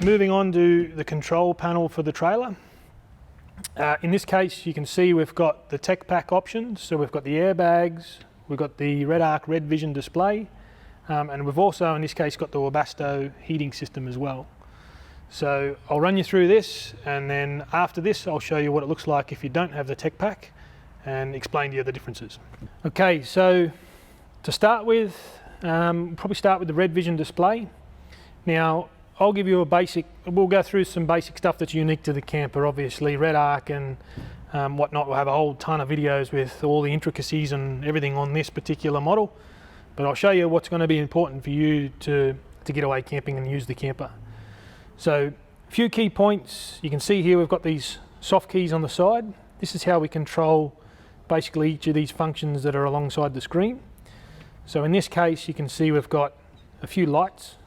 moving on to the control panel for the trailer. In this case, you can see we've got the tech pack options. So we've got the airbags, we've got the Red Arc Red Vision display, and we've also, in this case, got the Webasto heating system as well. So I'll run you through this, and then after this, I'll show you what it looks like if you don't have the tech pack and explain to you the differences. Okay, so to start with, probably start with the Red Vision display. Now, I'll give you a basic, we'll go through some basic stuff that's unique to the camper, obviously. Red Arc and whatnot, we'll have a whole ton of videos with all the intricacies and everything on this particular model. But I'll show you what's going to be important for you to get away camping and use the camper. So, a few key points. You can see here we've got these soft keys on the side. This is how we control basically each of these functions that are alongside the screen. So in this case, you can see we've got a few lights.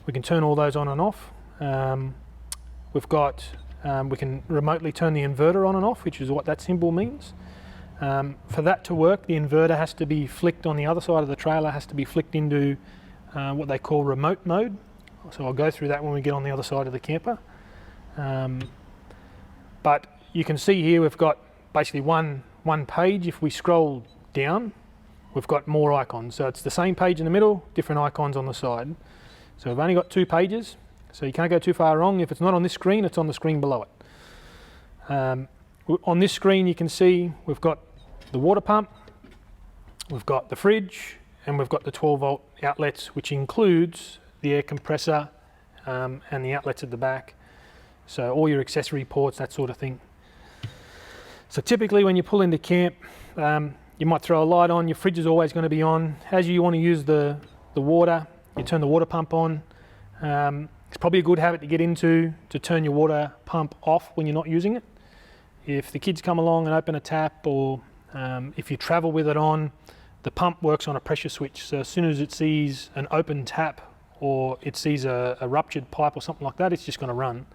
We can turn all those on and off. We can remotely turn the inverter on and off, which is what that symbol means. For that to work, the inverter has to be flicked on the other side of the trailer, has to be flicked into what they call remote mode. So I'll go through that when we get on the other side of the camper. But you can see here we've got basically one page. If we scroll down, we've got more icons. So it's the same page in the middle, different icons on the side. So we've only got 2 pages, so you can't go too far wrong. If it's not on this screen, it's on the screen below it. On this screen you can see we've got the water pump, we've got the fridge, and we've got the 12-volt outlets, which includes the air compressor and the outlets at the back. So all your accessory ports, that sort of thing. So typically when you pull into camp, you might throw a light on, your fridge is always going to be on. As you want to use the water, you turn the water pump on. It's probably a good habit to get into to turn your water pump off when you're not using it. If the kids come along and open a tap, or if you travel with it on, the pump works on a pressure switch. So as soon as it sees an open tap or it sees a ruptured pipe or something like that, it's just going to run.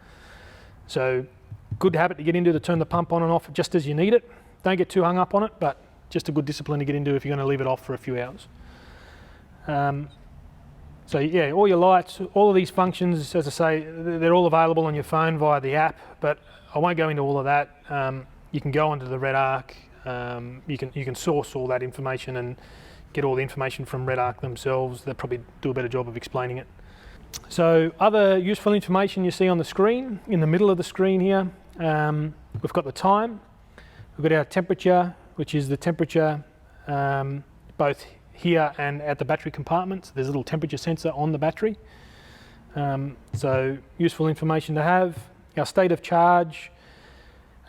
So good habit to get into to turn the pump on and off just as you need it. Don't get too hung up on it, but just a good discipline to get into if you're going to leave it off for a few hours. So yeah, all your lights, all of these functions, as I say, they're all available on your phone via the app, but I won't go into all of that. You can go onto the Red Arc, you can source all that information and get all the information from Red Arc themselves. They'll probably do a better job of explaining it. So other useful information you see on the screen, in the middle of the screen here, we've got the time, we've got our temperature, which is the temperature both here and at the battery compartment. There's a little temperature sensor on the battery. So useful information to have. Our state of charge,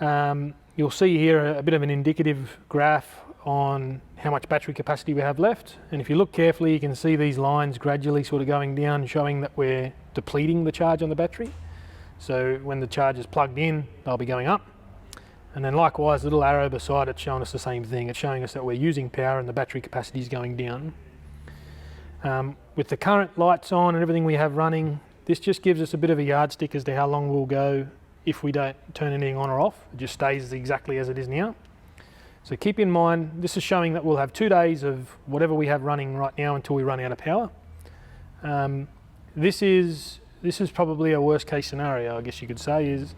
you'll see here a bit of an indicative graph on how much battery capacity we have left. And if you look carefully, you can see these lines gradually sort of going down, showing that we're depleting the charge on the battery. So when the charge is plugged in, they'll be going up. And then likewise, the little arrow beside it showing us the same thing. It's showing us that we're using power and the battery capacity is going down. With the current lights on and everything we have running, this just gives us a bit of a yardstick as to how long we'll go if we don't turn anything on or off. It just stays exactly as it is now. So keep in mind, this is showing that we'll have 2 days of whatever we have running right now until we run out of power. This is probably a worst case scenario, I guess you could say, is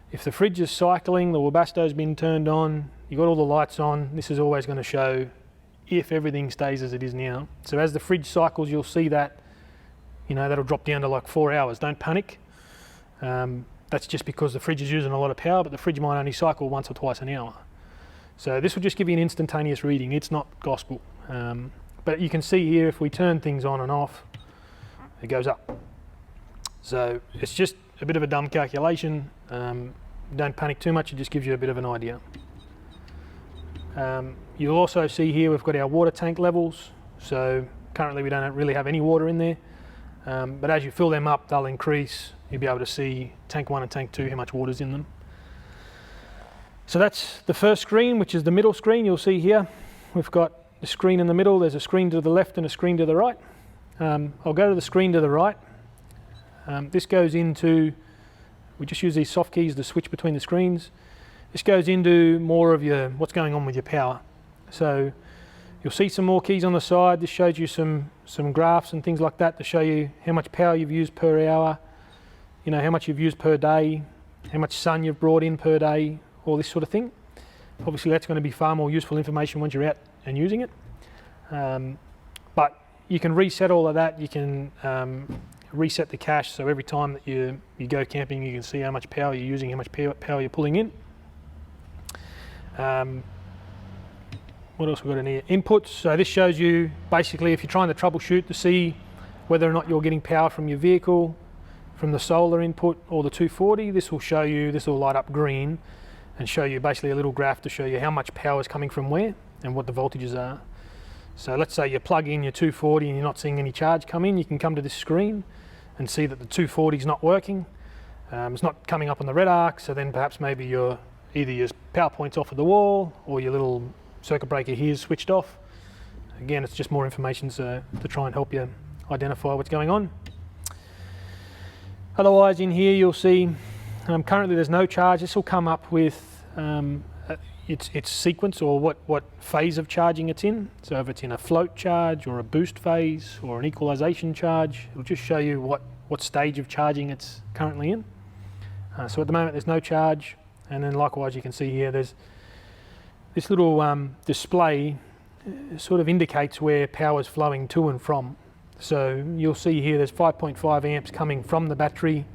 if the fridge is cycling, the Webasto's been turned on, you've got all the lights on, this is always going to show if everything stays as it is now. So as the fridge cycles, you'll see that, that'll drop down to like 4 hours. Don't panic. That's just because the fridge is using a lot of power, but the fridge might only cycle once or twice an hour. So this will just give you an instantaneous reading. It's not gospel. But you can see here, if we turn things on and off, it goes up. So it's just a bit of a dumb calculation. Don't panic too much, it just gives you a bit of an idea. You'll also see here we've got our water tank levels. So currently we don't really have any water in there. But as you fill them up, they'll increase. You'll be able to see tank 1 and tank 2, how much water's in them. So that's the first screen, which is the middle screen. You'll see here, we've got the screen in the middle. There's a screen to the left and a screen to the right. I'll go to the screen to the right. This goes into, we just use these soft keys to switch between the screens. This goes into more of what's going on with your power. So you'll see some more keys on the side. This shows you some graphs and things like that to show you how much power you've used per hour. you know, how much you've used per day, how much sun you've brought in per day, all this sort of thing. Obviously that's going to be far more useful information once you're out and using it. But you can reset all of that. You can reset the cache, so every time that you go camping, you can see how much power you're using, how much power you're pulling in. What else we got in here? Inputs. So this shows you basically if you're trying to troubleshoot to see whether or not you're getting power from your vehicle, from the solar input or the 240, this will show you, this will light up green and show you basically a little graph to show you how much power is coming from where and what the voltages are. So let's say you plug in your 240 and you're not seeing any charge come in, you can come to this screen and see that the 240 is not working. It's not coming up on the red arc, so then perhaps maybe either your power point's off of the wall or your little circuit breaker here is switched off. Again, it's just more information to try and help you identify what's going on. Otherwise in here you'll see currently there's no charge. This will come up with its sequence or what phase of charging it's in. So if it's in a float charge or a boost phase or an equalization charge, it'll just show you what stage of charging it's currently in. So at the moment there's no charge, and then likewise you can see here there's this little display sort of indicates where power is flowing to and from. So you'll see here there's 5.5 amps coming from the battery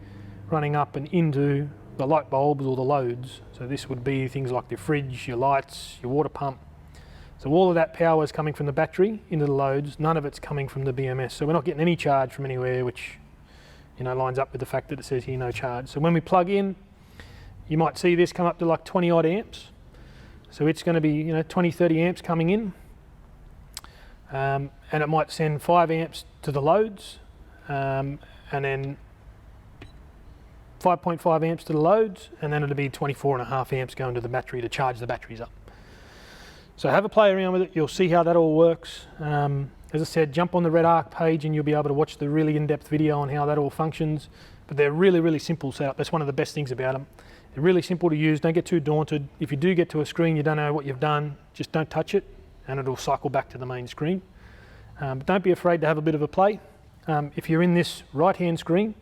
running up and into the light bulbs or the loads. So this would be things like your fridge, your lights, your water pump. So all of that power is coming from the battery into the loads, none of it's coming from the BMS. So we're not getting any charge from anywhere, which, you know, lines up with the fact that it says here no charge. So when we plug in, you might see this come up to like 20 odd amps. So it's going to be, you know, 20, 30 amps coming in. And it might send 5 amps to the loads, and then 5.5 amps to the loads, and then it'll be 24.5 amps going to the battery to charge the batteries up. So have a play around with it, you'll see how that all works. As I said, jump on the Red Arc page and you'll be able to watch the really in-depth video on how that all functions. But they're really, really simple setup. That's one of the best things about them. They're really simple to use, don't get too daunted. If you do get to a screen you don't know what you've done, just don't touch it and it'll cycle back to the main screen. But don't be afraid to have a bit of a play. If you're in this right-hand screen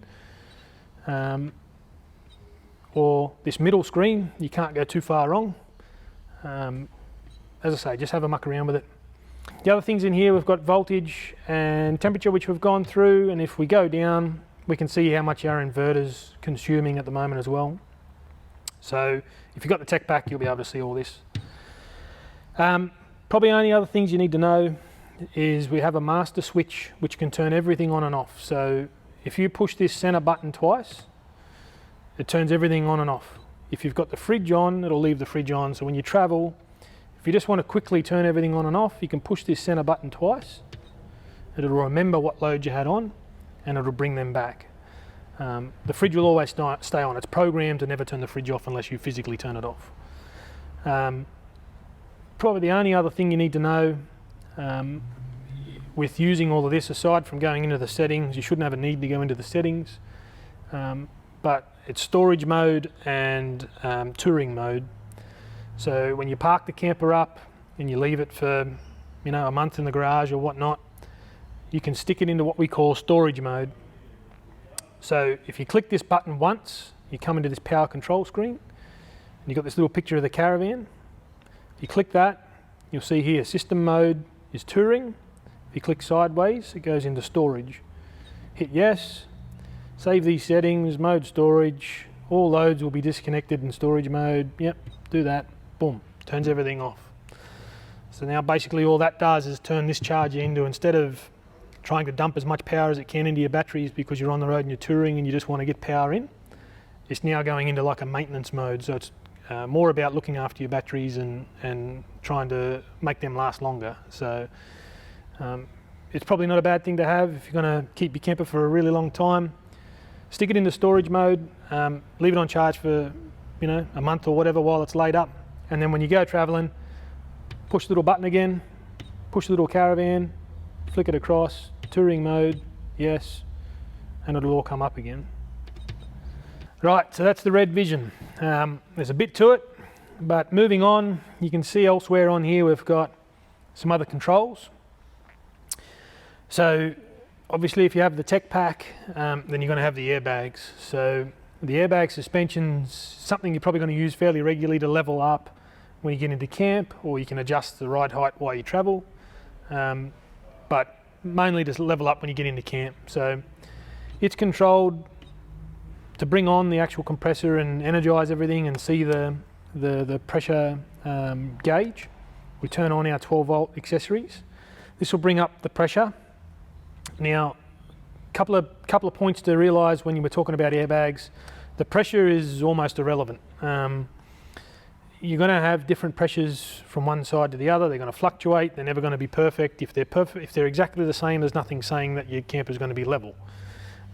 or this middle screen, you can't go too far wrong. As I say, just have a muck around with it. The other things in here, we've got voltage and temperature, which we've gone through, and if we go down, we can see how much our inverter's consuming at the moment as well. So if you've got the tech pack, you'll be able to see all this. Probably only other things you need to know is we have a master switch which can turn everything on and off. So if you push this center button twice, it turns everything on and off. If you've got the fridge on, it'll leave the fridge on. So when you travel, if you just want to quickly turn everything on and off, you can push this center button twice. It'll remember what load you had on and it'll bring them back. The fridge will always stay on. It's programmed to never turn the fridge off unless you physically turn it off. Probably the only other thing you need to know with using all of this, aside from going into the settings, you shouldn't have a need to go into the settings, but it's storage mode and touring mode. So when you park the camper up and you leave it for, you know, a month in the garage or whatnot, you can stick it into what we call storage mode. So if you click this button once, you come into this power control screen, and you've got this little picture of the caravan. If you click that, you'll see here system mode is touring. If you click sideways, it goes into storage. Hit yes, save these settings, mode storage, all loads will be disconnected in storage mode. Yep, do that, boom, turns everything off. So now basically all that does is turn this charger into, instead of trying to dump as much power as it can into your batteries because you're on the road and you're touring and you just want to get power in, it's now going into like a maintenance mode. So it's more about looking after your batteries and trying to make them last longer. So it's probably not a bad thing to have if you're going to keep your camper for a really long time. Stick it into storage mode, leave it on charge for, you know, a month or whatever while it's laid up, and then when you go traveling, push the little button again, push the little caravan, flick it across, touring mode, yes, and it'll all come up again. Right, so that's the Red Vision. There's a bit to it, but moving on, you can see elsewhere on here we've got some other controls. So Obviously, if you have the tech pack, then you're going to have the airbags. So the airbag suspension's something you're probably going to use fairly regularly to level up when you get into camp, or you can adjust the ride height while you travel, but mainly just level up when you get into camp. So it's controlled to bring on the actual compressor and energize everything and see the pressure gauge. We turn on our 12-volt accessories. This will bring up the pressure. Now, couple of points to realise when you were talking about airbags. The pressure is almost irrelevant. You're going to have different pressures from one side to the other. They're going to fluctuate. They're never going to be perfect. If they're exactly the same, there's nothing saying that your camper is going to be level.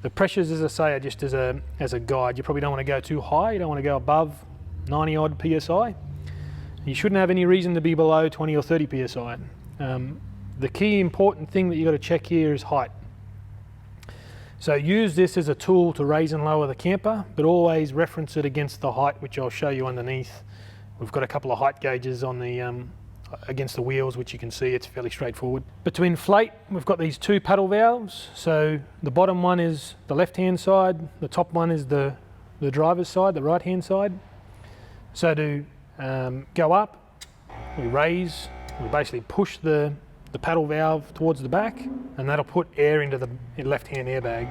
The pressures, as I say, are just as a guide. You probably don't want to go too high. You don't want to go above 90 odd psi. You shouldn't have any reason to be below 20 or 30 psi. The key important thing that you've got to check here is height. So use this as a tool to raise and lower the camper, but always reference it against the height, which I'll show you underneath. We've got a couple of height gauges on the against the wheels, which you can see. It's fairly straightforward. Between inflate, we've got these two paddle valves. So the bottom one is the left-hand side, the top one is the driver's side, the right-hand side. So to go up, we raise, we basically push the paddle valve towards the back, and that'll put air into the left-hand airbag.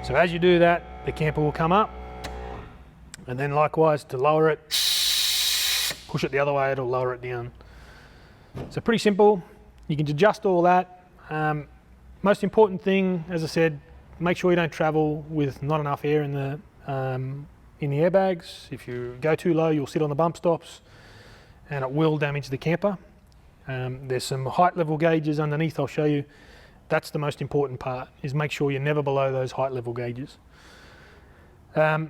So as you do that, the camper will come up, and then likewise to lower it, push it the other way, it'll lower it down. So pretty simple. You can adjust all that. Most important thing, as I said, make sure you don't travel with not enough air in the airbags. If you go too low, you'll sit on the bump stops, and it will damage the camper. There's some height level gauges underneath I'll show you. That's the most important part, is make sure you're never below those height level gauges.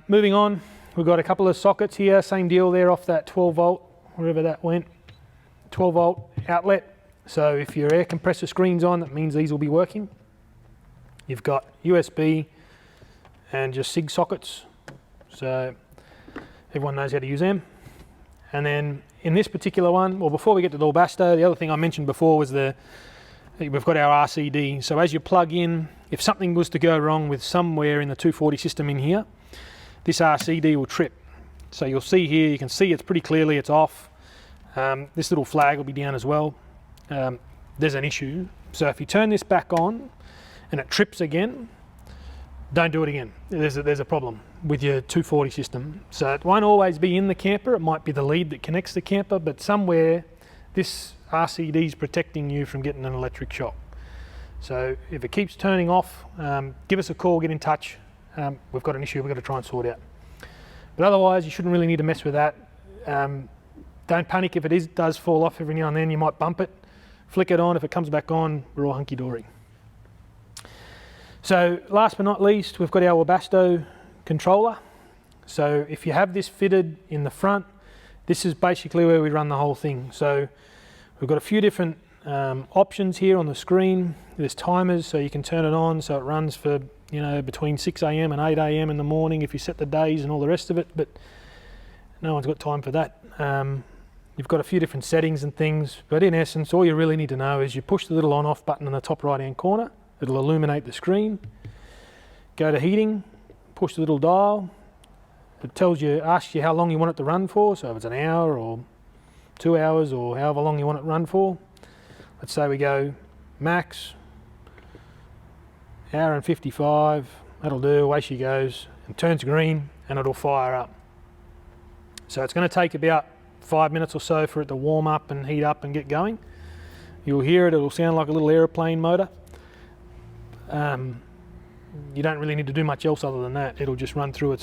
Moving on, we've got a couple of sockets here, same deal there off that 12 volt, wherever that went, 12 volt outlet. So if your air compressor screen's on, that means these will be working. You've got USB and just SIG sockets, so everyone knows how to use them. And then in this particular one, well, before we get to the Webasto, the other thing I mentioned before was we've got our RCD. So as you plug in, if something was to go wrong with somewhere in the 240 system in here, this RCD will trip. So you'll see here, you can see it's pretty clearly, it's off. This little flag will be down as well. There's an issue. So if you turn this back on and it trips again, don't do it again. There's a problem with your 240 system. So it won't always be in the camper. It might be the lead that connects the camper, but somewhere this RCD is protecting you from getting an electric shock. So if it keeps turning off, give us a call, get in touch. We've got an issue we've got to try and sort out. But otherwise, you shouldn't really need to mess with that. Don't panic if it does fall off every now and then. You might bump it, flick it on. If it comes back on, we're all hunky-dory. So last but not least, we've got our Webasto controller. So if you have this fitted in the front, this is basically where we run the whole thing. So we've got a few different options here on the screen. There's timers, so you can turn it on so it runs for between 6 AM and 8 AM in the morning if you set the days and all the rest of it, but no one's got time for that. You've got a few different settings and things, but in essence, all you really need to know is you push the little on-off button in the top right-hand corner. It'll illuminate the screen. Go to heating, push the little dial. It asks you how long you want it to run for, so if it's an hour or 2 hours or however long you want it to run for. Let's say we go max, hour and 55, that'll do, away she goes, and turns green and it'll fire up. So it's going to take about 5 minutes or so for it to warm up and heat up and get going. You'll hear it, it'll sound like a little aeroplane motor. You don't really need to do much else other than that. It'll just run through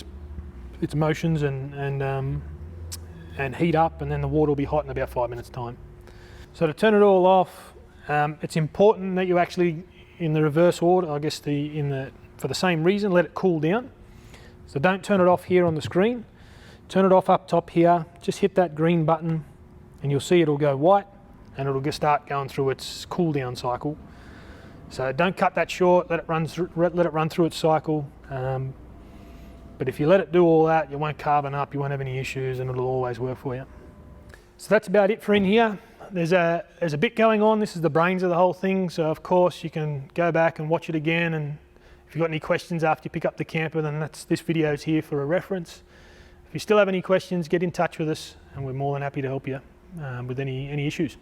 its motions and heat up, and then the water will be hot in about 5 minutes time. So to turn it all off, it's important that you actually, in the reverse order, I guess for the same reason, let it cool down. So don't turn it off here on the screen. Turn it off up top here. Just hit that green button, and you'll see it'll go white, and it'll just start going through its cool down cycle. So don't cut that short. Let it run through its cycle. But if you let it do all that, you won't carbon up. You won't have any issues, and it'll always work for you. So that's about it for in here. there's a bit going on. This is the brains of the whole thing, so of course you can go back and watch it again, and if you've got any questions after you pick up the camper, then this video is here for a reference. If you still have any questions, get in touch with us and we're more than happy to help you with any issues.